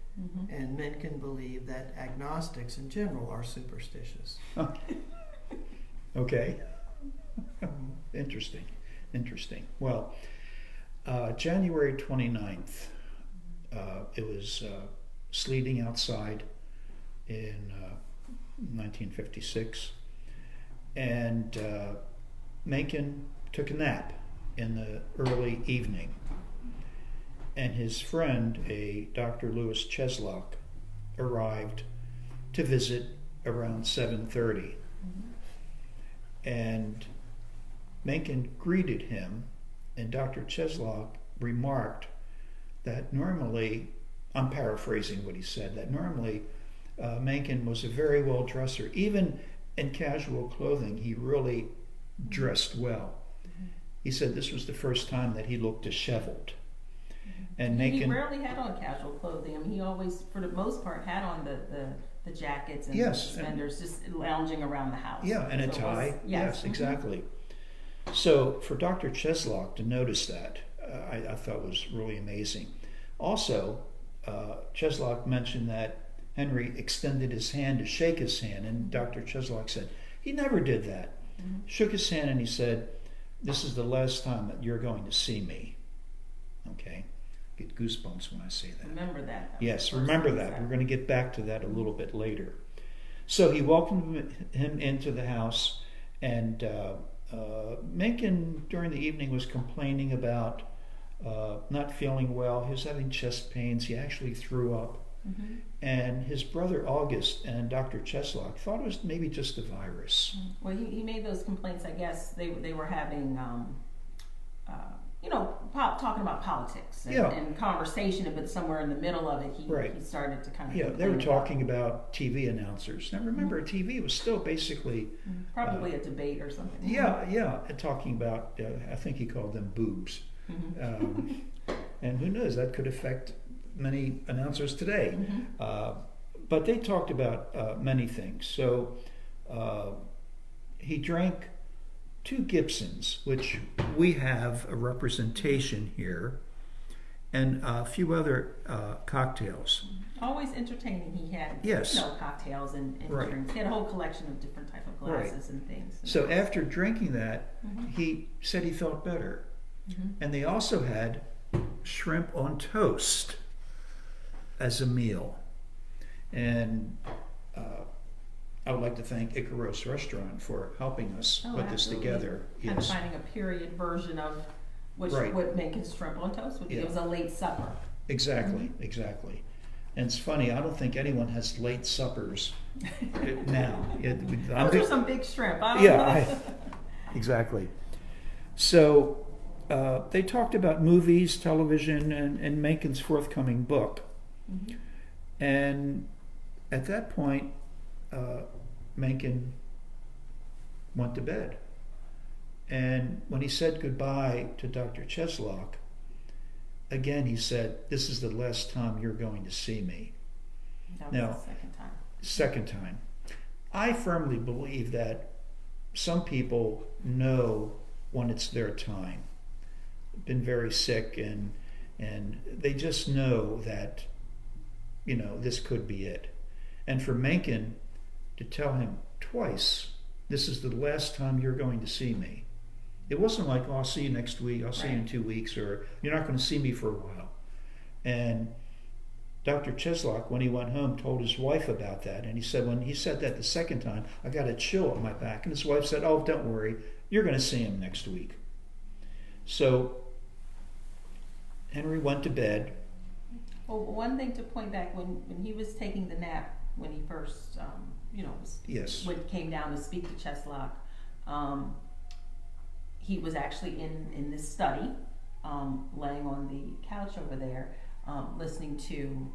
and Mencken believed that agnostics in general are superstitious. Okay. Interesting. Well, January 29th, it was sleeting outside in 1956, and Mencken took a nap in the early evening, and his friend, a Dr. Louis Cheslock, arrived to visit around 7:30, and Mencken greeted him, and Dr. Cheslock remarked that normally, I'm paraphrasing what he said, that normally Mencken was a very well dresser. Even in casual clothing, he really dressed well. He said this was the first time that he looked disheveled. And Mencken, he rarely had on casual clothing. I mean, he always, for the most part, had on the jackets and the suspenders, just lounging around the house. Yeah, and a tie. Yes, exactly. So for Dr. Cheslock to notice that, I thought was really amazing. Also, Cheslock mentioned that Henry extended his hand to shake his hand, and Dr. Cheslock said he never did that. Shook his hand and he said, "This is the last time that you're going to see me." Okay, get goosebumps when I say that. Remember that. Yes, remember that. We're going to get back to that a little bit later. So he welcomed him into the house, and Mencken during the evening was complaining about not feeling well. He was having chest pains. He actually threw up. And his brother August and Dr. Cheslock thought it was maybe just a virus. Well, he made those complaints, I guess. They were having, talking about politics and conversation, but somewhere in the middle of it, he started to kind of. Yeah, they were talking about TV announcers. Now remember, TV was still basically probably a debate or something. Yeah, talking about. I think he called them boobs, and who knows, that could affect many announcers today. But they talked about many things. So he drank 2 Gibsons, which we have a representation here, and a few other cocktails. Always entertaining. He had cocktails and drinks. He had a whole collection of different type of glasses and things. So after drinking that, he said he felt better. And they also had shrimp on toast. as a meal. And I would like to thank Icaros Restaurant for helping us Oh, put this absolutely. together. Kind of Yes, finding a period version of Right. what Mencken shrimp on toast would be. Yeah. It was a late supper. exactly, exactly. And it's funny, I don't think anyone has late suppers now. Those are some big shrimp. I don't Yeah, know. exactly. So they talked about movies, television, and Mencken's forthcoming book. Mhm. And at that point, Mencken went to bed. And when he said goodbye to Dr. Cheslock, again he said, "This is the last time you're going to see me." That was Now- the second time. Second time. I firmly believe that some people know when it's their time. Been very sick and they just know that, this could be it. And for Mencken to tell him twice, "This is the last time you're going to see me." It wasn't like, "Oh, I'll see you next week, I'll see you in Right. 2 weeks," or "You're not going to see me for a while." And Dr. Cheslock, when he went home, told his wife about that. And he said, when he said that the second time, I got a chill on my back. And his wife said, "Oh, don't worry, you're going to see him next week." So Henry went to bed. Well, one thing to point back, when he was taking the nap, when he first, Yes. came down to speak to Cheslock, he was actually in this study, laying on the couch over there, listening to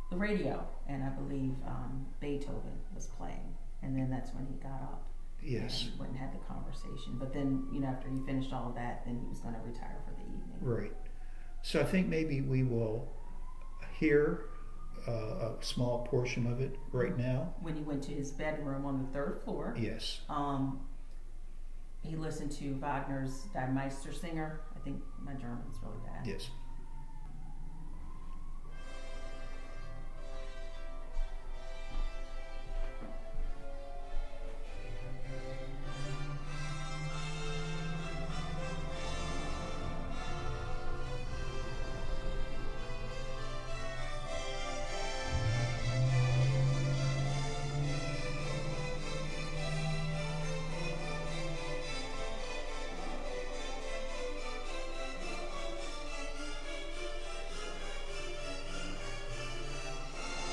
the radio, and I believe Beethoven was playing, and then that's when he got up Yes. and went and had the conversation. But then, after he finished all of that, then he was going to retire for the evening. Right. So I think maybe we will hear a small portion of it right now. When he went to his bedroom on the third floor, Yes. he listened to Wagner's Die Meistersinger. I think my German's really bad. Yes.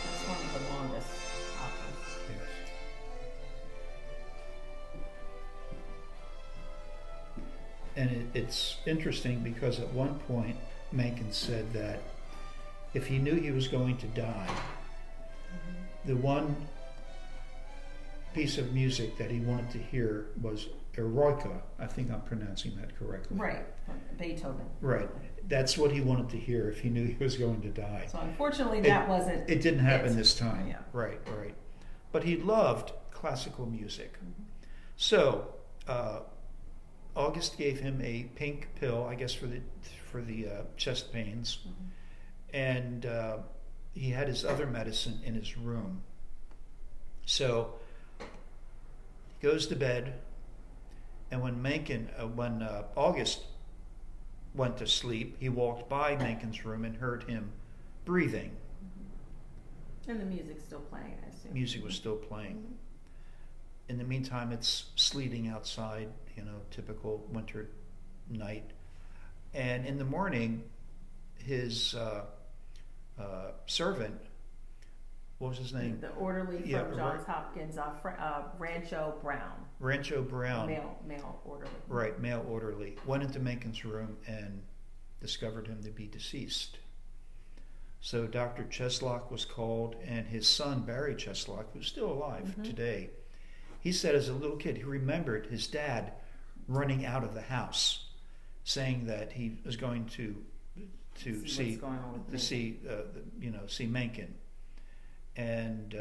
That's one of the longest operas. Yes. And it's interesting because at one point Mencken said that if he knew he was going to die, the one piece of music that he wanted to hear was Eroica. I think I'm pronouncing that correctly. Right, Beethoven. Right. That's what he wanted to hear if he knew he was going to die. So unfortunately, that wasn't. It didn't happen it. this time. Yeah. Right, right. But he loved classical music. So August gave him a pink pill, I guess, for the chest pains, and he had his other medicine in his room. So he goes to bed, and when August went to sleep, he walked by Mencken's room and heard him breathing. And the music's still playing, I assume. Music was still playing. In the meantime, it's sleeting outside, typical winter night. And in the morning, his servant, what was his name? The orderly from Yeah, Johns Hopkins, Rancho Brown. Rancho Brown. Male orderly. Right, male orderly. Went into Mencken's room and discovered him to be deceased. So Dr. Cheslock was called, and his son, Barry Cheslock, who's still alive today, he said as a little kid, he remembered his dad running out of the house, saying that he was going to see what's going on with Mencken. see Mencken. And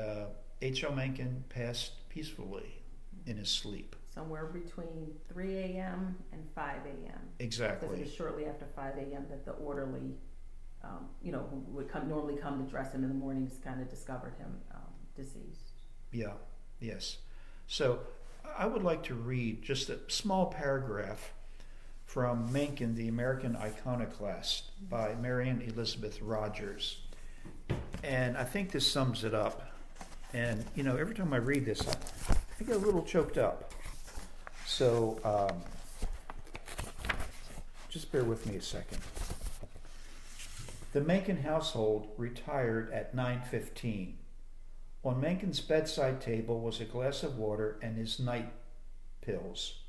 H.L. Mencken passed peacefully in his sleep. Somewhere between 3 a.m. and 5 a.m. Because it Exactly. was shortly after 5 a.m. that the orderly, who would normally come to dress him in the mornings, kind of discovered him deceased. Yeah, yes. So I would like to read just a small paragraph from Mencken, the American Iconoclast by Marion Elizabeth Rogers. And I think this sums it up. And, you know, every time I read this, I get a little choked up. So just bear with me a second. The Mencken household retired at 9:15. On Mencken's bedside table was a glass of water and his night pills.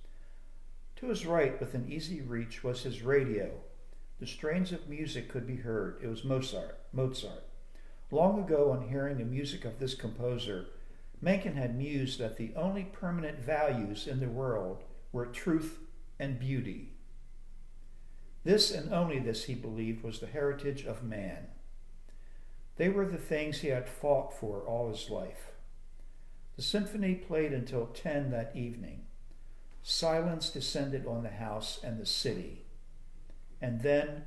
To his right, within easy reach, was his radio. The strains of music could be heard. It was Mozart. Long ago, on hearing the music of this composer, Mencken had mused that the only permanent values in the world were truth and beauty. This and only this, he believed, was the heritage of man. They were the things he had fought for all his life. The symphony played until 10 that evening. Silence descended on the house and the city. And then,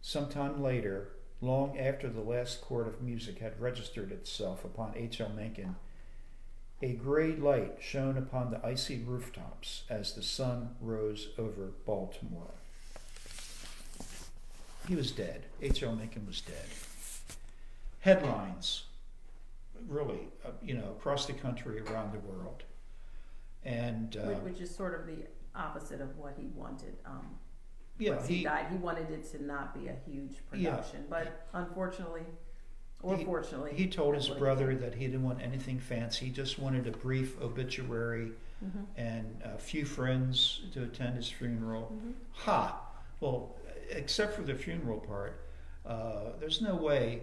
sometime later, long after the last chord of music had registered itself upon H.L. Mencken, a gray light shone upon the icy rooftops as the sun rose over Baltimore. He was dead. H.L. Mencken was dead. Headlines, really, across the country, around the world. And which is sort of the opposite of what he wanted. yeah, he died, he wanted it to not be a huge production, but unfortunately, or fortunately, he told his that's what brother he did. that he didn't want anything fancy. He just wanted a brief obituary and a few friends to attend his funeral. Well, except for the funeral part, there's no way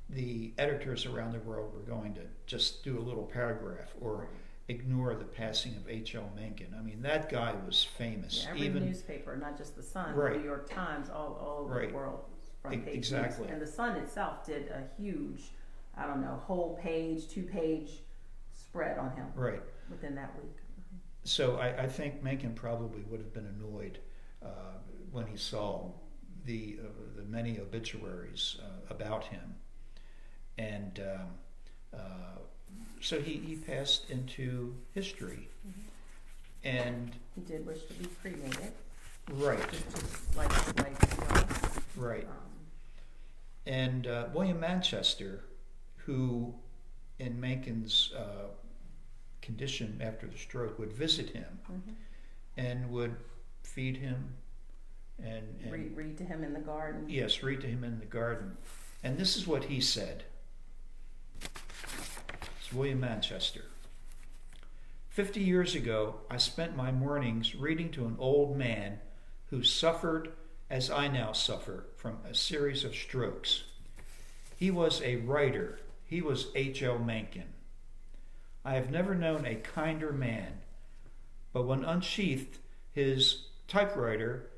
the editors around the world were going to just do a little paragraph or ignore the passing of H.L. Mencken. I mean, that guy was famous. Yeah, every newspaper, not just the Sun, Right. the New York Times, all over Right. the world, front page Exactly. news. And the Sun itself did a huge, whole page, 2-page spread on him Right. within that week. So I think Mencken probably would have been annoyed when he saw the many obituaries about him. And so he passed into history. And He did wish to be cremated, right, just like his wife was. right. And William Manchester, who in Mencken's condition after the stroke would visit him and would feed him and Read to him in the garden. yes, read to him in the garden. And this is what he said. It's William Manchester. 50 years ago, I spent my mornings reading to an old man who suffered as I now suffer from a series of strokes. He was a writer. He was H.L. Mencken. I have never known a kinder man, but when unsheathed, his typewriter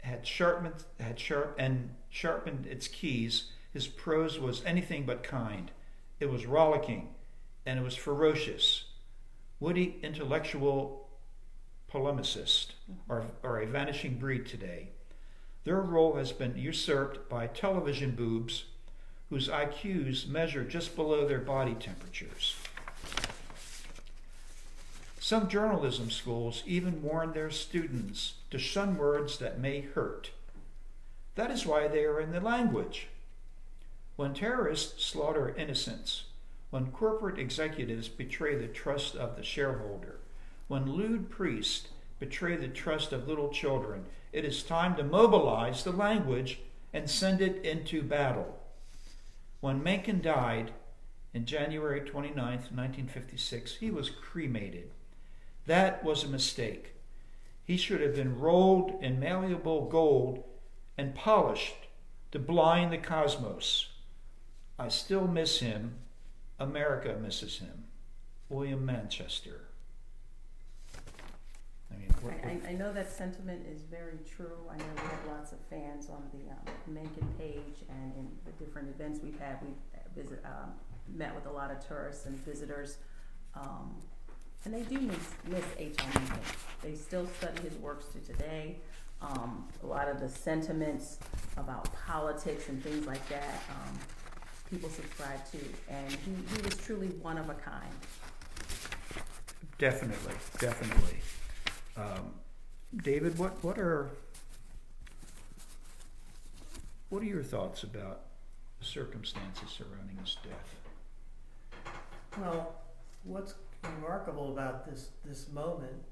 had sharpened its keys, his prose was anything but kind. It was rollicking, and it was ferocious. Witty intellectual polemicists are a vanishing breed today. Their role has been usurped by television boobs whose IQs measure just below their body temperatures. Some journalism schools even warn their students to shun words that may hurt. That is why they are in the language. When terrorists slaughter innocents, when corporate executives betray the trust of the shareholder, when lewd priests betray the trust of little children, it is time to mobilize the language and send it into battle. When Mencken died in January 29th, 1956, he was cremated. That was a mistake. He should have been rolled in malleable gold and polished to blind the cosmos. I still miss him. America misses him. William Manchester. I mean, I know that sentiment is very true. I know we have lots of fans on the Mencken page, and in the different events we've had, we've met with a lot of tourists and visitors, and they do miss H.L. Mencken. They still study his works to today. A lot of the sentiments about politics and things like that, people subscribe to, and he was truly one of a kind. definitely. David, what are your thoughts about the circumstances surrounding his death? Well, what's remarkable about this moment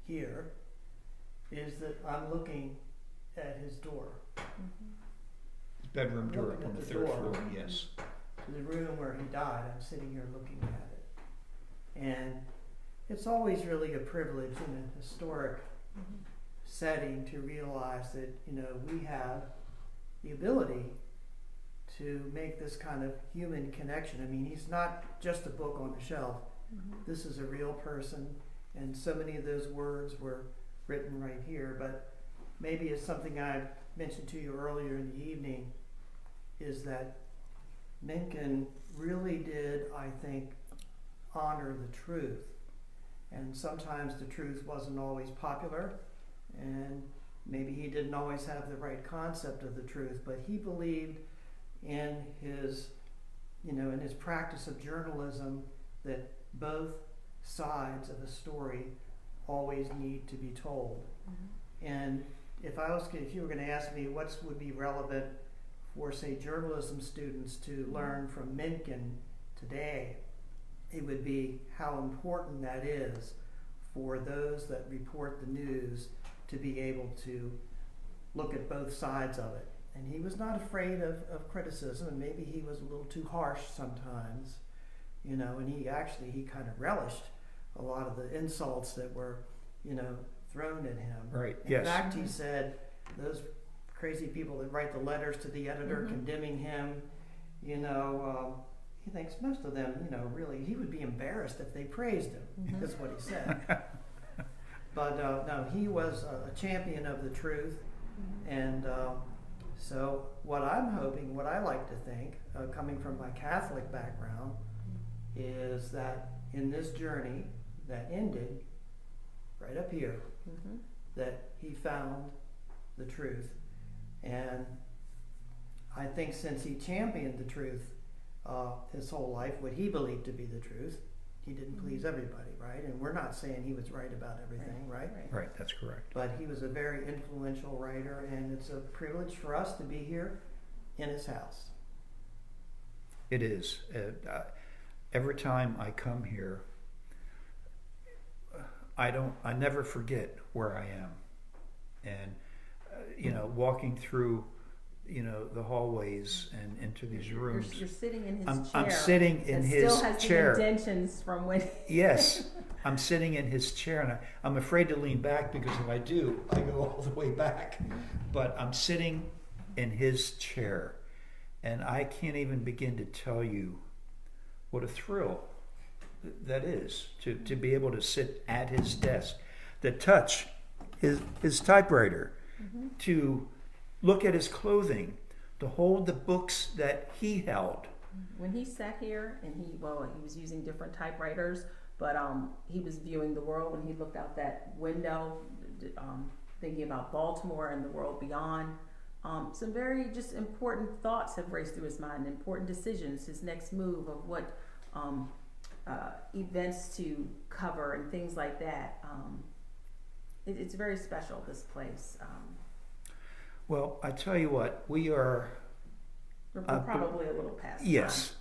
here is that I'm looking at his door. His bedroom door Looking up on at the the third door. floor, yes. To the room where he died. I'm sitting here looking at it. And it's always really a privilege in a historic setting to realize that, we have the ability to make this kind of human connection. I mean, he's not just a book on the shelf. This is a real person, and so many of those words were written right here. But maybe it's something I mentioned to you earlier in the evening, is that Mencken really did, I think, honor the truth. And sometimes the truth wasn't always popular, and maybe he didn't always have the right concept of the truth, but he believed in his, in his practice of journalism that both sides of a story always need to be told. And if you were going to ask me what would be relevant for, say, journalism students to learn from Mencken today, it would be how important that is for those that report the news to be able to look at both sides of it. And he was not afraid of criticism, and maybe he was a little too harsh sometimes, and he kind of relished a lot of the insults that were, thrown at him. Right, In yes. fact, he said those crazy people that write the letters to the editor condemning him, he thinks most of them, really, he would be embarrassed if they praised him. That's what he said. But no, he was a champion of the truth. And so what I'm hoping, what I like to think, coming from my Catholic background, is that in this journey that ended right up here, that he found the truth. And I think since he championed the truth his whole life, what he believed to be the truth, he didn't please everybody, right? And we're not saying he was right about everything, right? Right, that's correct. But he was a very influential writer, and it's a privilege for us to be here in his house. It is. Every time I come here, I never forget where I am. And, walking through, the hallways and into these rooms. You're sitting in his chair. I'm sitting in his Still has chair. the indentions from when. Yes, I'm sitting in his chair, and I'm afraid to lean back, because if I do, I go all the way back. But I'm sitting in his chair, and I can't even begin to tell you what a thrill that is to be able to sit at his desk, to touch his typewriter, to look at his clothing, to hold the books that he held. When he sat here, and he was using different typewriters, but he was viewing the world when he looked out that window, thinking about Baltimore and the world beyond. Some very just important thoughts have raced through his mind, important decisions, his next move of what events to cover and things like that. It's very special, this place. Well, I tell you what, we're probably a little past yes.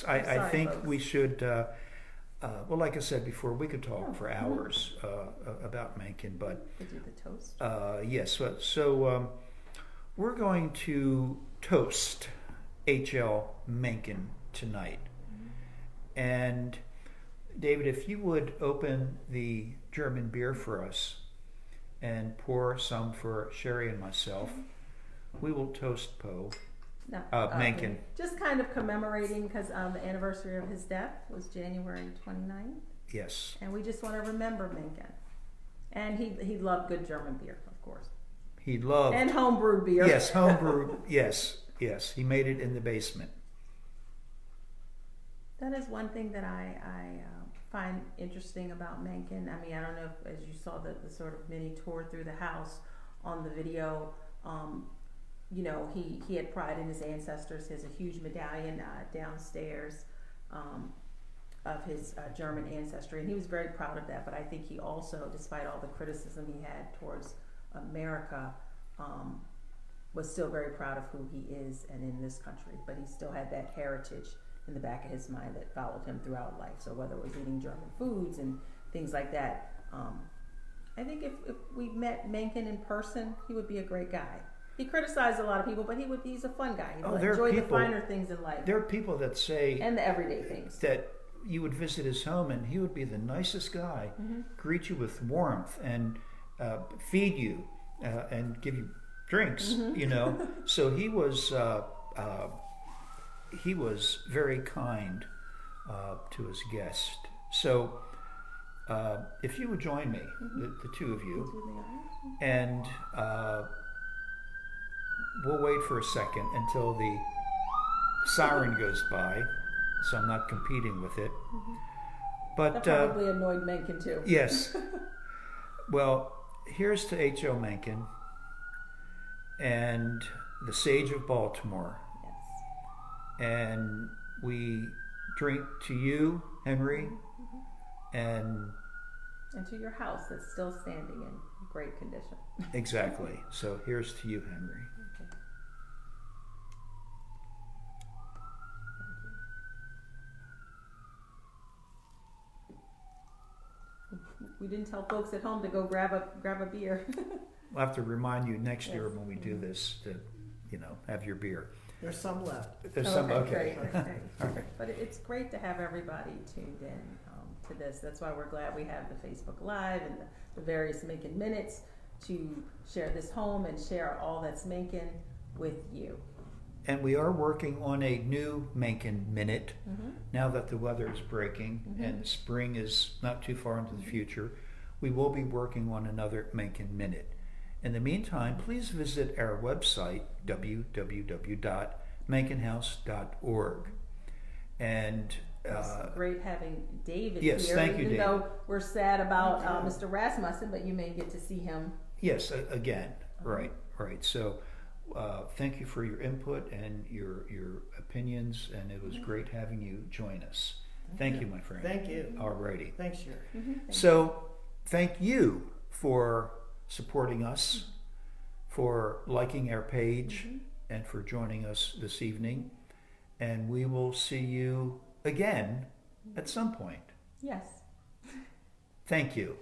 I Sorry, think folks. we should, well, like I said before, we could talk for hours about Mencken, but time. To do the toast. yes, so we're going to toast H.L. Mencken tonight. And David, if you would open the German beer for us and pour some for Sherri and myself, we will toast Poe. No, Mencken. Just kind of commemorating, because the anniversary of his death was January 29th, Yes. and we just want to remember Mencken. And he loved good German beer, of course, He loved. and homebrewed beer. Yes, homebrew. Yes. He made it in the basement. That is one thing that I find interesting about Mencken. I mean, I don't know if, as you saw the sort of mini tour through the house on the video, he had pride in his ancestors. He has a huge medallion downstairs of his German ancestry, and he was very proud of that. But I think he also, despite all the criticism he had towards America, was still very proud of who he is and in this country, but he still had that heritage in the back of his mind that followed him throughout life. So whether it was eating German foods and things like that, I think if we met Mencken in person, he would be a great guy. He criticized a lot of people, but he's a fun guy. He there are enjoyed the people- finer things in life There are people that say and the everyday things. that you would visit his home and he would be the nicest guy, greet you with warmth and feed you and give you drinks, you know. So he was very kind to his guest. So if you would join me, the two of you, and we'll wait for a second until the siren goes by, so I'm not competing with it. But That probably annoyed Mencken too. yes. Well, here's to H.O. Mencken and the Sage of Baltimore. Yes. And we drink to you, Henry, and And to your house that's still standing in great condition. exactly. So here's to you, Henry. Okay. We didn't tell folks at home to go grab a beer. We'll have to remind you next year Yes. when we do this to, have your beer. There's some left. There's some, okay. Great, great. All right. But it's great to have everybody tuned in to this. That's why we're glad we have the Facebook Live and the various Mencken Minutes to share this home and share all that's Mencken with you. And we are working on a new Mencken Minute now that the weather is breaking and spring is not too far into the future. We will be working on another Mencken Minute. In the meantime, please visit our website, www.menckenhouse.org. And It's great having David yes, here, thank you, even David. though we're sad about Mr. Rasmussen, but you may get to see him. yes, again, right. So thank you for your input and your opinions, and it was great having you join us. Thank you, my friend. Thank you. Alrighty. Thanks, Sherri. So thank you for supporting us, for liking our page, and for joining us this evening. And we will see you again at some point. Yes. Thank you.